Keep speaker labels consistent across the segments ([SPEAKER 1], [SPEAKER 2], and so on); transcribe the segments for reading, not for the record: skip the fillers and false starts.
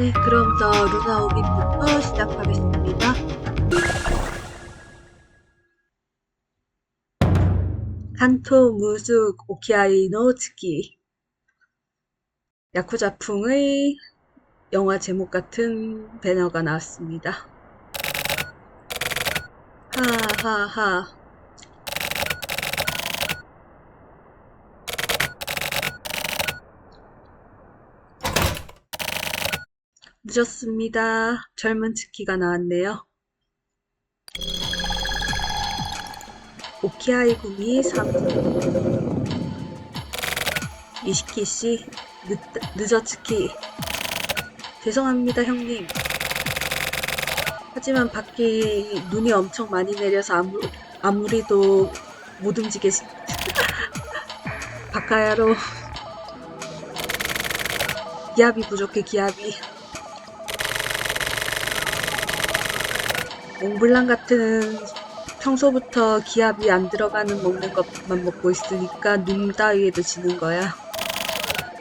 [SPEAKER 1] 네, 그럼 더 루나 오빈부터 시작하겠습니다. 칸토 무즈 오키아이 노 츠키. 야쿠자풍의 영화 제목 같은 배너가 나왔습니다. 하하하. 늦었습니다. 젊은 츠키가 나왔네요. 오키아이 구미 3부. 이시키씨, 늦어츠키. 죄송합니다, 형님. 하지만 밖에 눈이 엄청 많이 내려서 아무리도 못 움직이시. 바카야로. 기압이 부족해, 기압이. 몽블랑 같은 평소부터 기압이 안 들어가는 먹는 것만 먹고 있으니까 눈 따위에도 지는 거야.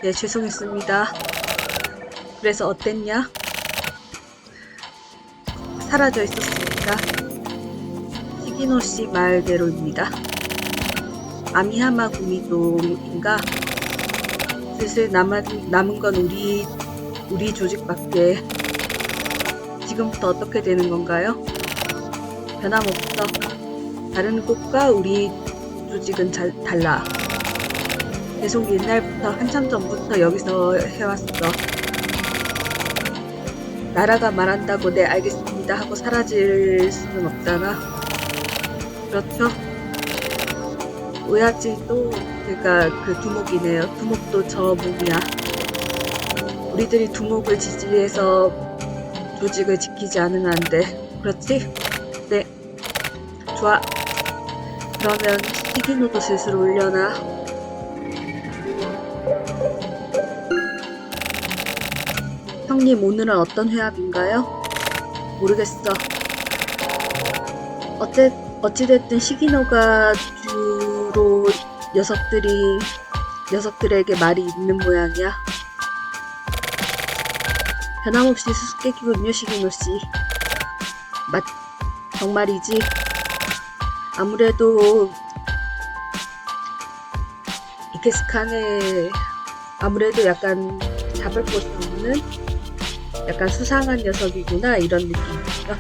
[SPEAKER 1] 네, 죄송했습니다. 그래서 어땠냐? 사라져 있었습니다. 시기노 씨 말대로입니다. 아미야마 구미도인가? 슬슬 남은 건 우리 조직밖에. 지금부터 어떻게 되는 건가요? 변함없어. 다른 곳과 우리 조직은 달라. 계속 옛날부터 한참 전부터 여기서 해왔어. 나라가 말한다고 네 알겠습니다 하고 사라질 수는 없잖아. 그렇죠? 오야지도 그러니까 그 두목이네요. 두목도 저 몸이야. 우리들이 두목을 지지해서 조직을 지키지 않으면 안 돼. 그렇지? 네. 좋아. 그러면 시기노도 슬슬 올려놔. 형님, 오늘은 어떤 회합인가요? 모르겠어. 어찌됐든 시기노가 주로 녀석들에게 말이 있는 모양이야. 변함없이 수수께끼군요, 시기노씨. 정말이지. 아무래도 이케스칸에 아무래도 약간 잡을 곳이 없는 약간 수상한 녀석이구나 이런 느낌이죠.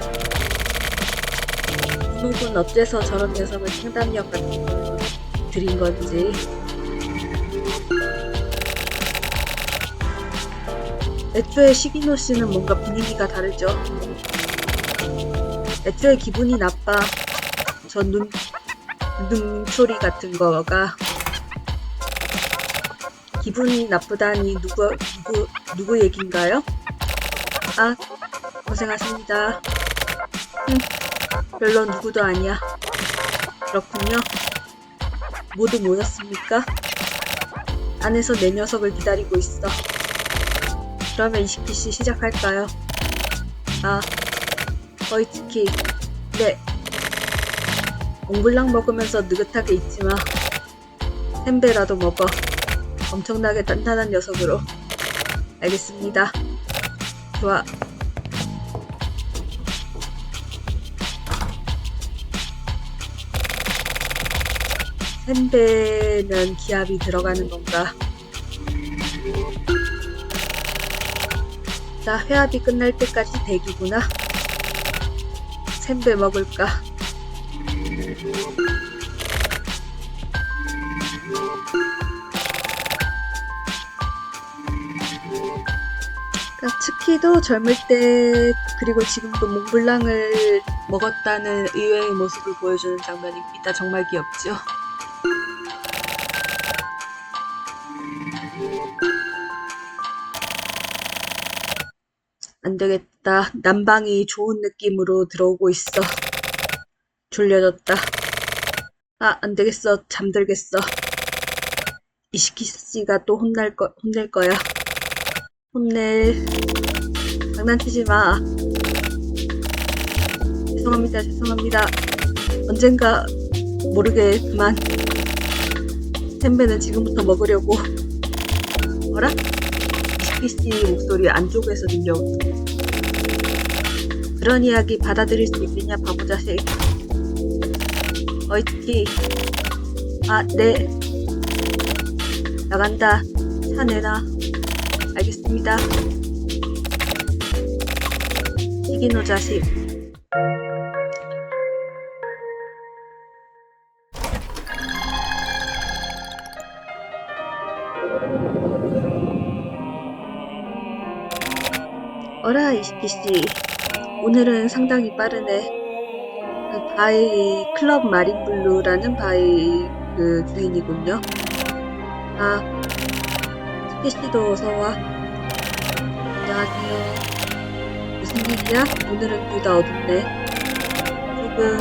[SPEAKER 1] 두목은 어째서 저런 녀석을 상담력 같은 걸 드린 건지. 애초에 시기노 씨는 뭔가 분위기가 다르죠. 애초에 기분이 나빠. 저 눈초리 같은 거가. 기분이 나쁘다니 누구 얘긴가요? 아, 고생하십니다. 별로 누구도 아니야. 그렇군요. 모두 모였습니까? 안에서 내 녀석을 기다리고 있어. 그러면 이시키씨 시작할까요? 아, 어이츠키. 네. 몽블랑 먹으면서 느긋하게 있지마. 템베라도 먹어. 엄청나게 단단한 녀석으로. 알겠습니다. 좋아. 템베면 기압이 들어가는 건가? 자, 회합이 끝날 때까지 대기구나. 템베 먹을까? 츠키도 젊을 때 그리고 지금도 몽블랑을 먹었다는 의외의 모습을 보여주는 장면입니다. 정말 귀엽죠? 안되겠다. 난방이 좋은 느낌으로 들어오고 있어. 졸려졌다. 아, 안되겠어. 잠들겠어. 이시키씨가 또 혼낼 거야. 혼낼. 장난치지 마. 죄송합니다. 언젠가 모르게 그만. 템베는 지금부터 먹으려고. 어라? 이시키 씨 목소리 안쪽에서 들려오고. 그런 이야기 받아들일 수 있겠냐, 바보 자식. 어이치. 아, 네. 나간다. 차 내놔. 알겠습니다. 시기노 자식. 어라, 이시키씨. 오늘은 상당히 빠르네. 그 바이, 클럽 마린블루라는 바이 그 주인이군요. 아, 시키씨도 어서와. 안녕하세요. 무슨 일이야? 오늘은 둘 다 어둡네. 조금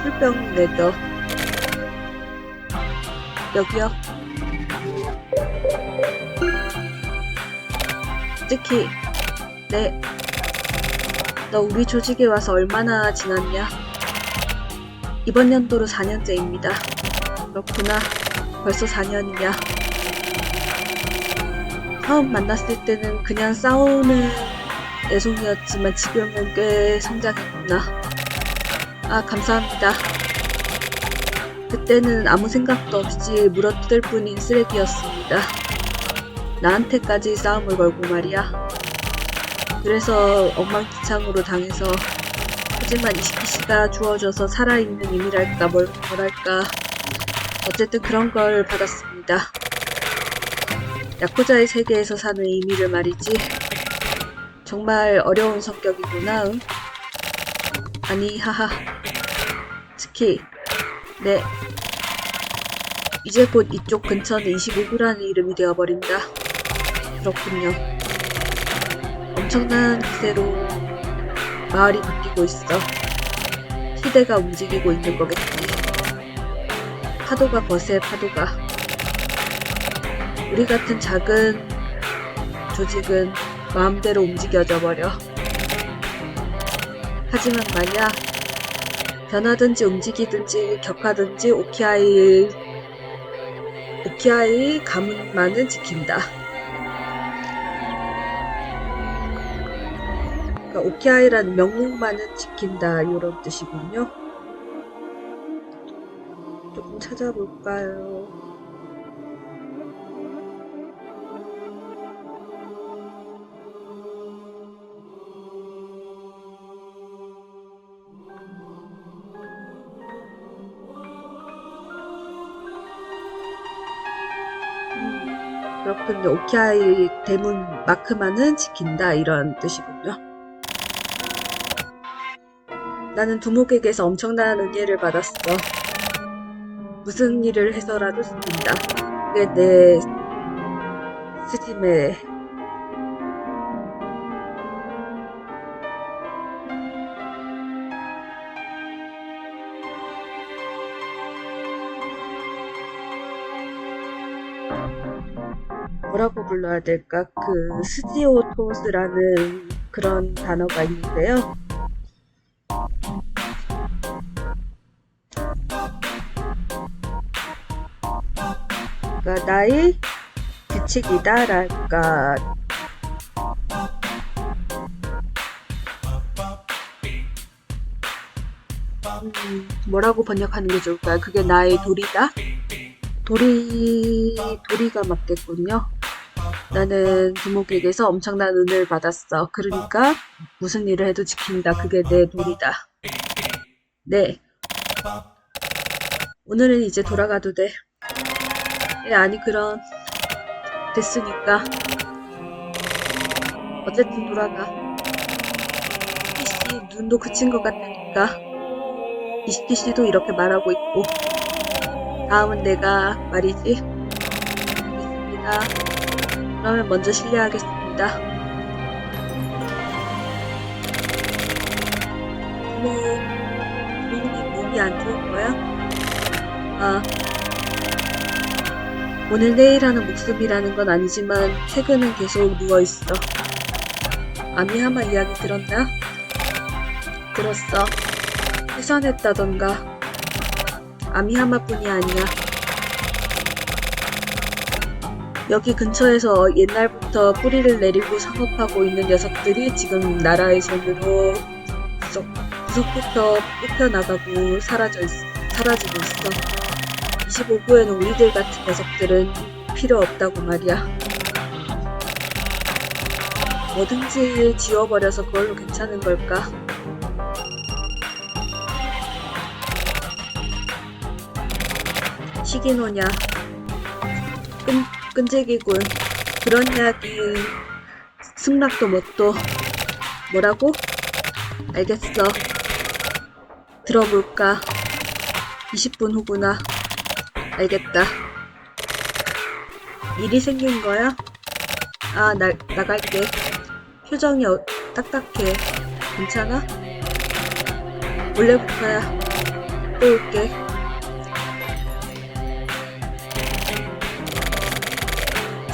[SPEAKER 1] 술병 내줘. 여기요. 특히 네. 너 우리 조직에 와서 얼마나 지났냐? 이번 연도로 4년째입니다. 그렇구나. 벌써 4년이냐? 처음 만났을 때는 그냥 싸우는 애송이었지만 지금은 꽤 성장했구나. 아, 감사합니다. 그때는 아무 생각도 없이 물어뜯을 뿐인 쓰레기였습니다. 나한테까지 싸움을 걸고 말이야. 그래서 엉망진창으로 당해서. 하지만 이시키씨가 주어져서 살아있는 의미랄까 뭐랄까 어쨌든 그런 걸 받았습니다. 야쿠자의 세계에서 사는 의미를 말이지. 정말 어려운 성격이구나. 응? 아니, 하하. 스키. 네. 이제 곧 이쪽 근처는 25구라는 이름이 되어버린다. 그렇군요. 엄청난 기세로 마을이 바뀌고 있어. 시대가 움직이고 있는 거겠지. 파도가 거세, 파도가. 우리 같은 작은 조직은 마음대로 움직여져 버려. 하지만 말야, 변하든지 움직이든지 격하든지 오키아이 가문만은 지킨다. 그러니까 오키아이라는 명목만은 지킨다, 이런 뜻이군요. 조금 찾아볼까요? 그렇군요. 오키아이 대문 마크만은 지킨다, 이런 뜻이군요. 나는 두목에게서 엄청난 은혜를 받았어. 무슨 일을 해서라도 지킨다. 그게 내 스짐에. 뭐라고 불러야 될까? 그 스지오토스라는 그런 단어가 있는데요. 그러니까 나의 규칙이다랄까. 뭐라고 번역하는 게 좋을까요? 그게 나의 도리다? 도리가 맞겠군요. 나는 두목에게서 엄청난 은혜를 받았어. 그러니까 무슨 일을 해도 지킨다. 그게 내 도리다. 네. 오늘은 이제 돌아가도 돼. 예, 아니 그럼 됐으니까. 어쨌든 돌아가. 이시키 눈도 그친 것 같으니까. 이시키 씨도 이렇게 말하고 있고. 다음은 내가 말이지. 알겠습니다. 그러면 먼저 실례하겠습니다. 부모님 몸이 안 좋은 거야? 아, 오늘 내일 하는 목숨이라는 건 아니지만 최근은 계속 누워있어. 아미하마 이야기 들었나? 들었어. 해산했다던가. 아미하마뿐이 아니야. 여기 근처에서 옛날부터 뿌리를 내리고 상업하고 있는 녀석들이 지금 나라의 손으로 구석부터 뽑혀나가고 사라지고 있어. 25부에는 우리들 같은 녀석들은 필요 없다고 말이야. 뭐든지 지워버려서 그걸로 괜찮은 걸까? 시기노냐. 끈질기군. 그런 이야기 승낙도 못도. 뭐라고? 알겠어. 들어볼까? 20분 후구나. 알겠다. 일이 생긴 거야? 아, 나갈게. 표정이 딱딱해. 괜찮아? 원래부터야. 또 올게.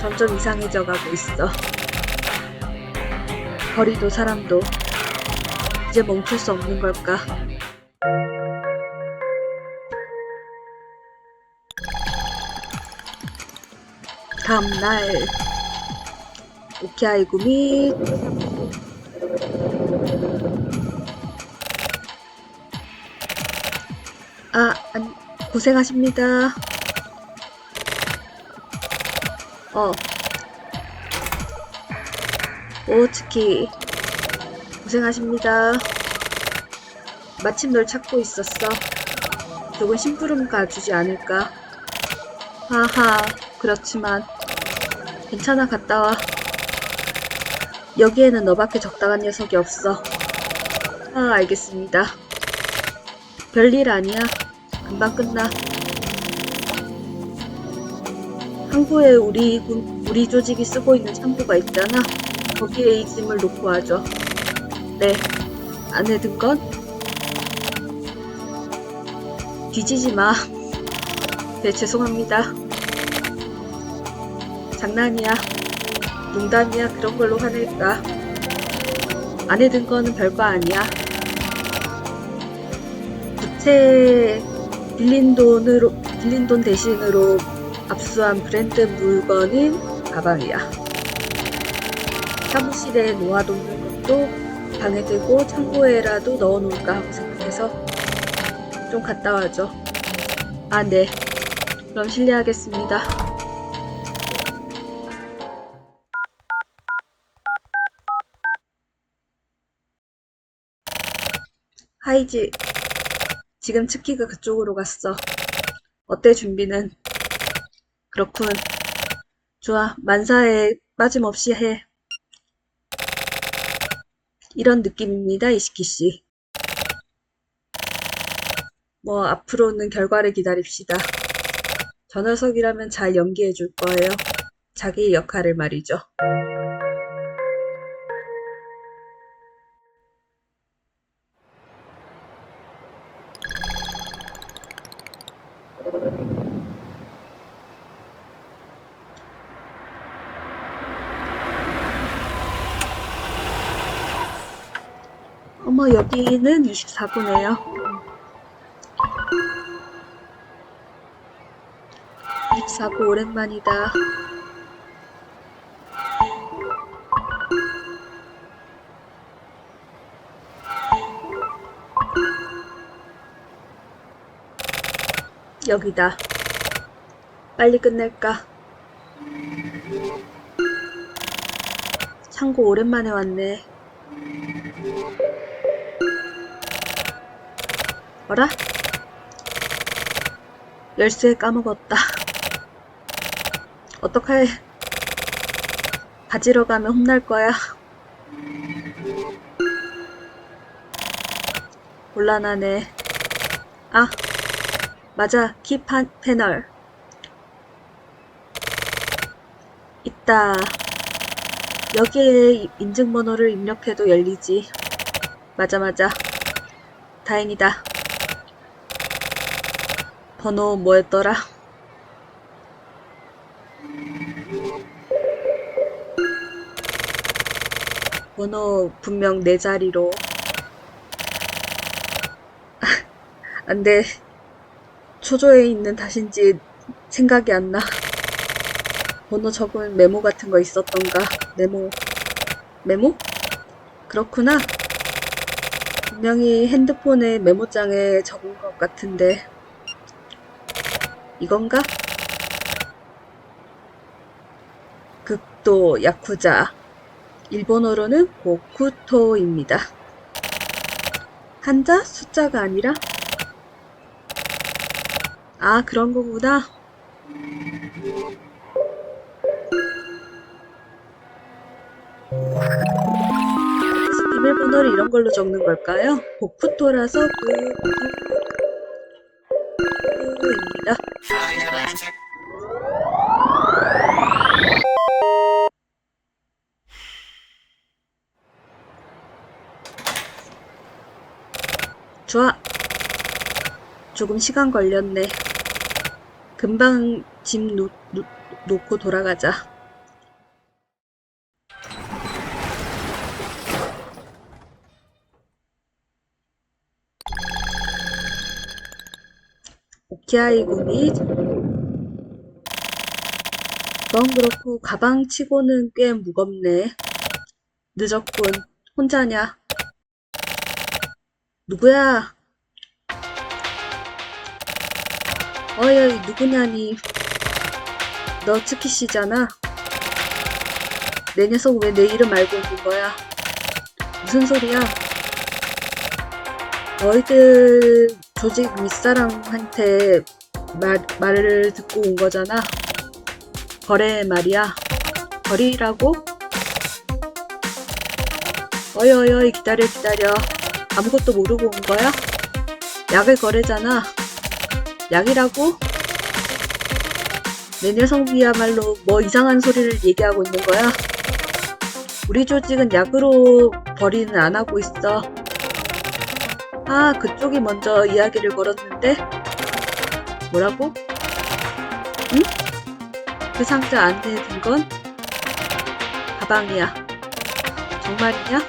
[SPEAKER 1] 점점 이상해져 가고 있어. 거리도 사람도. 이제 멈출 수 없는 걸까? 다음날 오키아이구미 고생하십니다. 오츠키 고생하십니다. 마침 널 찾고 있었어. 조금 심부름 가주지 않을까? 하하, 그렇지만 괜찮아, 갔다 와. 여기에는 너밖에 적당한 녀석이 없어. 아, 알겠습니다. 별일 아니야. 금방 끝나. 항구에 우리 조직이 쓰고 있는 창고가 있잖아. 거기에 이 짐을 놓고 와줘. 네. 안에 든 건? 뒤지지 마. 네, 죄송합니다. 장난이야. 농담이야. 그런 걸로 화낼까. 안에 든 거는 별거 아니야. 부채 빌린 돈 대신으로 압수한 브랜드 물건인 가방이야. 사무실에 놓아놓는 것도 방에 들고 창고에라도 넣어놓을까 하고 생각해서 좀 갔다 와줘. 아, 네. 그럼 실례하겠습니다. 하이지. 지금 츠키가 그쪽으로 갔어. 어때, 준비는? 그렇군. 좋아. 만사에 빠짐없이 해. 이런 느낌입니다, 이시키씨. 뭐 앞으로는 결과를 기다립시다. 저 녀석이라면 잘 연기해 줄 거예요. 자기의 역할을 말이죠. 어머, 여기는 24구네요. 24구 오랜만이다. 여기다. 빨리 끝낼까? 창고 오랜만에 왔네. 어라? 열쇠 까먹었다. 어떡해. 가지러 가면 혼날 거야. 곤란하네. 아, 맞아. 키 패널. 있다. 여기에 인증번호를 입력해도 열리지. 맞아. 다행이다. 번호 뭐였더라? 번호 분명 4자리로. 안 돼. 초조해 있는 탓인지 생각이 안 나. 번호 적은 메모 같은 거 있었던가? 메모? 그렇구나. 분명히 핸드폰에 메모장에 적은 것 같은데, 이건가? 극도 야쿠자. 일본어로는 고쿠토입니다. 한자? 숫자가 아니라? 아, 그런 거구나. 비밀번호를 이런 걸로 적는 걸까요? 고쿠토라서 구입니다. 좋아. 조금 시간 걸렸네. 금방 집 놓고 돌아가자. 오키아이 군이 그건 그렇고 가방 치고는 꽤 무겁네. 늦었군. 혼자냐? 누구야? 어이, 누구냐니? 너 츠키시잖아. 내 녀석 왜 내 이름 알고 있는 거야? 무슨 소리야? 너희들 조직 윗사람한테 말을 듣고 온 거잖아. 거래 말이야. 거리라고? 어이 기다려. 아무것도 모르고 온 거야? 약을 거래잖아. 약이라고? 내 녀석이야말로 뭐 이상한 소리를 얘기하고 있는 거야? 우리 조직은 약으로 벌이는 안 하고 있어. 아, 그쪽이 먼저 이야기를 걸었는데? 뭐라고? 응? 그 상자 안에 든 건 가방이야. 정말이냐?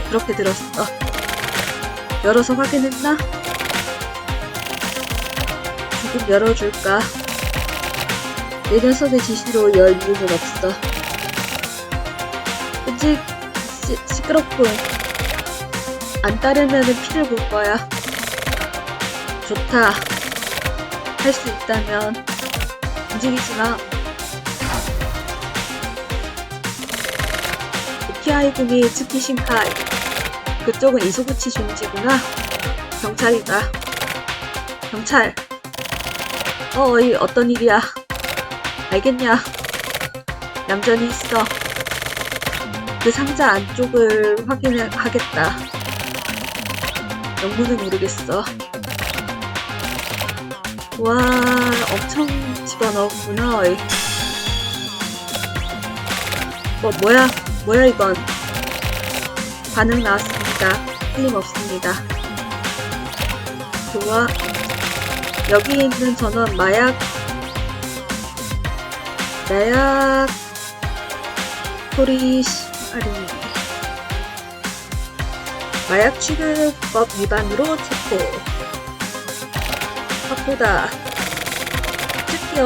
[SPEAKER 1] 그렇게 들었어. 열어서 확인했나? 조금 열어줄까? 내 녀석의 지시로 열 이유는 없어. 끔찍 시끄럽군. 안 따르면은 피를 볼 거야. 좋다. 할 수 있다면 움직이지 마. 오키아이 군이 츠키신카이. 그쪽은 이소구치 중지구나. 경찰이다. 경찰. 어이, 어떤 일이야? 알겠냐? 얌전히 있어. 그 상자 안쪽을 확인하겠다. 영문은 모르겠어. 와, 엄청 집어넣었구나. 뭐야 이건. 반응 나왔습니다. 틀림없습니다. 좋아. 여기 있는 전원 마약 토리시아리 마약 취급법 위반으로 체포. 확보다. 특히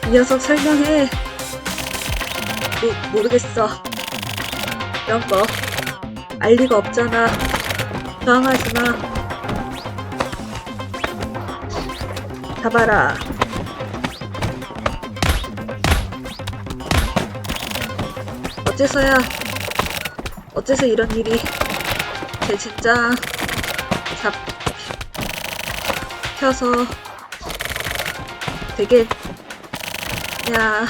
[SPEAKER 1] 이 녀석 설명해. 모르겠어. 이런 거 알 리가 없잖아. 저항하지 마. 잡아라. 어째서 이런 일이. 제 진짜 잡혀서 되게 야.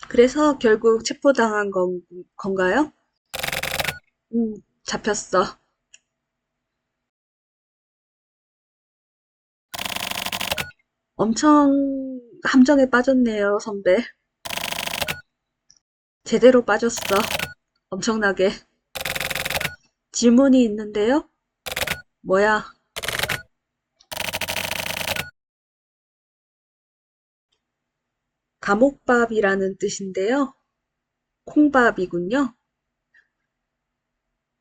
[SPEAKER 1] 그래서 결국 체포당한 건가요? 잡혔어. 엄청 함정에 빠졌네요, 선배. 제대로 빠졌어. 엄청나게. 질문이 있는데요? 뭐야? 감옥밥이라는 뜻인데요. 콩밥이군요.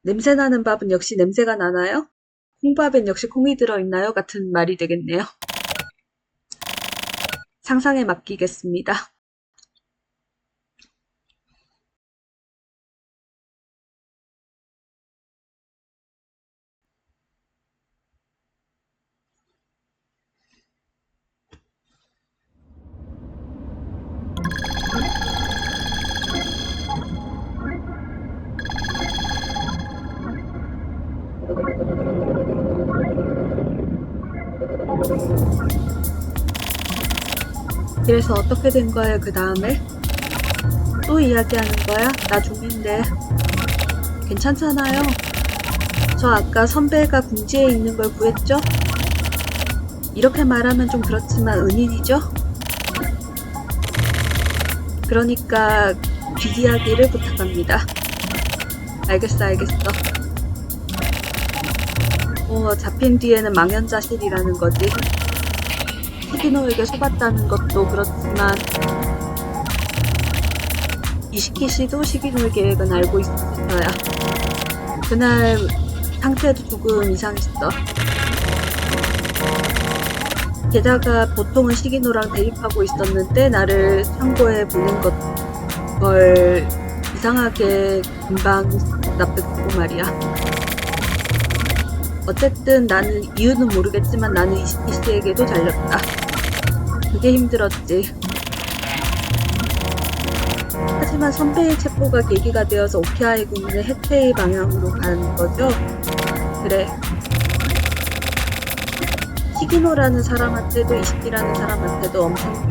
[SPEAKER 1] 냄새나는 밥은 역시 냄새가 나나요? 콩밥엔 역시 콩이 들어있나요? 같은 말이 되겠네요. 상상에 맡기겠습니다. 그래서 어떻게 된 거예요, 그 다음에? 또 이야기하는 거야? 나 중인데. 괜찮잖아요. 저 아까 선배가 궁지에 있는 걸 구했죠? 이렇게 말하면 좀 그렇지만 은인이죠? 그러니까 뒷이야기를 부탁합니다. 알겠어. 잡힌 뒤에는 망연자실이라는 거지. 시기노에게 속았다는 것도 그렇지만 이시키 씨도 시기노의 계획은 알고 있었어야. 그날 상태도 조금 이상했어. 게다가 보통은 시기노랑 대립하고 있었는데 나를 참고해 보낸 걸 이상하게 금방 납득했고 말이야. 어쨌든 나는 이유는 모르겠지만 나는 이시키 씨에게도 잘렸다. 그게 힘들었지. 하지만 선배의 체포가 계기가 되어서 오키아이 군의 해체의 방향으로 가는 거죠? 그래. 시기노라는 사람한테도 이시키라는 사람한테도 엄청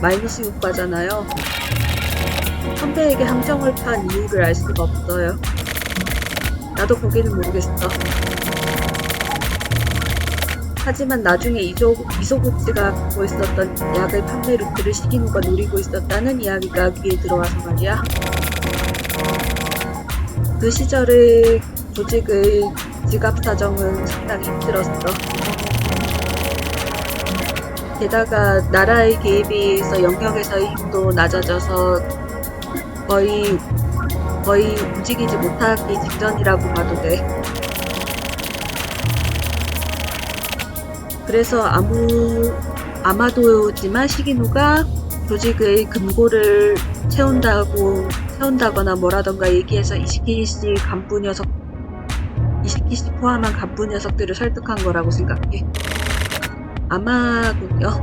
[SPEAKER 1] 마이너스 효과잖아요. 선배에게 함정을 판 이유를 알 수가 없어요. 나도 거기는 모르겠어. 하지만 나중에 이소구치가 갖고 있었던 약의 판매 루트를 시기노가 노리고 있었다는 이야기가 귀에 들어와서 말이야. 그 시절의 조직의 지갑 사정은 상당히 힘들었어. 게다가 나라의 개입에 의해서 영역에서의 힘도 낮아져서 거의 움직이지 못하기 직전이라고 봐도 돼. 그래서 아마도지만 시기노가 조직의 금고를 채운다거나 뭐라던가 얘기해서 이시키 씨 포함한 간부 녀석들을 설득한 거라고 생각해. 아마군요.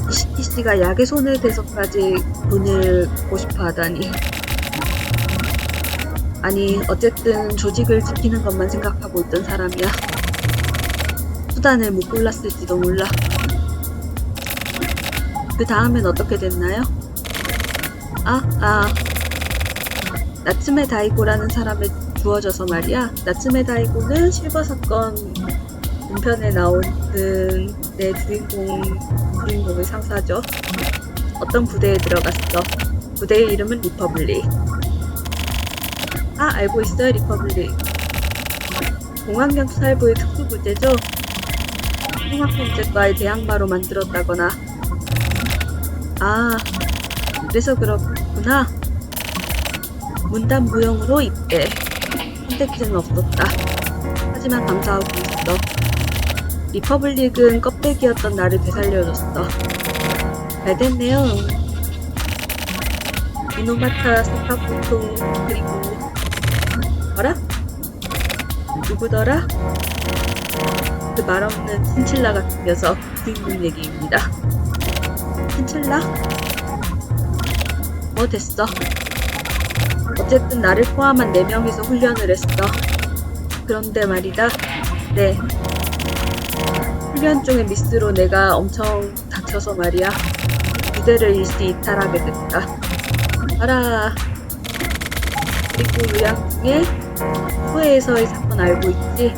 [SPEAKER 1] 이시키 씨가 약의 손을 대서까지 돈을 받고 싶어 하다니. 아니, 어쨌든 조직을 지키는 것만 생각하고 있던 사람이야. 수단을 못 골랐을지도 몰라. 그 다음엔 어떻게 됐나요? 나츠메 다이고라는 사람에 주어져서 말이야. 나츠메 다이고는 실버 사건 본편에 나오는 내 주인공의 상사죠. 어떤 부대에 들어갔어. 부대의 이름은 리퍼블릭. 알고 있어요, 리퍼블릭. 공항경찰부의 특수부대죠. 통합범죄과의 대항마로 만들었다거나. 그래서 그렇구나. 문단무용으로 입대. 선택지는 없었다. 하지만 감사하고 있어. 리퍼블릭은 껍데기였던 나를 되살려줬어. 잘됐네요. 이노마타 사카부토 그리고 뭐라? 누구더라? 그 말없는 친칠라 같은 녀석 주인공 얘기입니다. 친칠라? 뭐 됐어. 어쨌든 나를 포함한 4명이서 훈련을 했어. 그런데 말이다. 네. 훈련 중에 미스로 내가 엄청 다쳐서 말이야. 부대를 일시 이탈하게 됐다. 알아. 그리고 요양 중에 후회에서의 사건 알고 있지?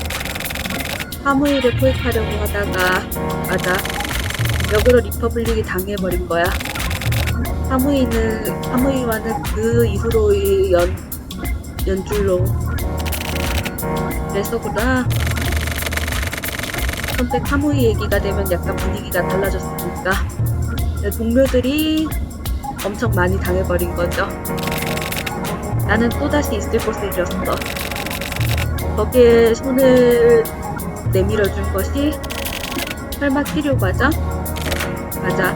[SPEAKER 1] 사무일을 포획하려고 하다가 맞아. 역으로 리퍼블릭이 당해버린 거야. 사무이와는 그 이후로의 연줄로. 그래서구나. 선택 사무이 얘기가 되면 약간 분위기가 달라졌으니까. 동료들이 엄청 많이 당해버린 거죠. 나는 또다시 있을 곳을 잃었어. 거기에 손을 내밀어준 것이 설마 치료 과정? 맞아.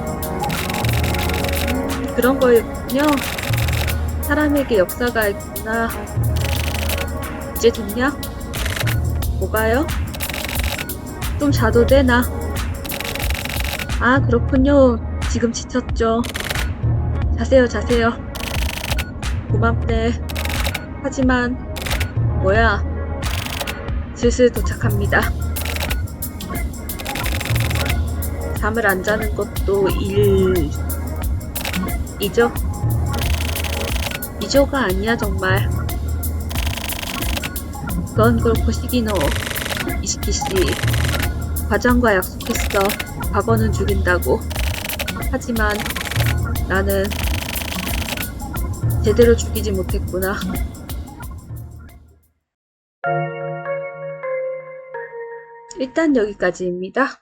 [SPEAKER 1] 그런 거였군요. 사람에게 역사가 있구나. 이제 됐냐? 뭐가요? 좀 자도 돼, 나. 아, 그렇군요. 지금 지쳤죠. 자세요, 자세요. 고맙네. 하지만, 뭐야. 슬슬 도착합니다. 잠을 안 자는 것도 이죠? 이조가 아니야, 정말. 그건 그렇고 시기노. 이시키씨. 과장과 약속했어. 과거는 죽인다고. 하지만 나는 제대로 죽이지 못했구나. 일단 여기까지입니다.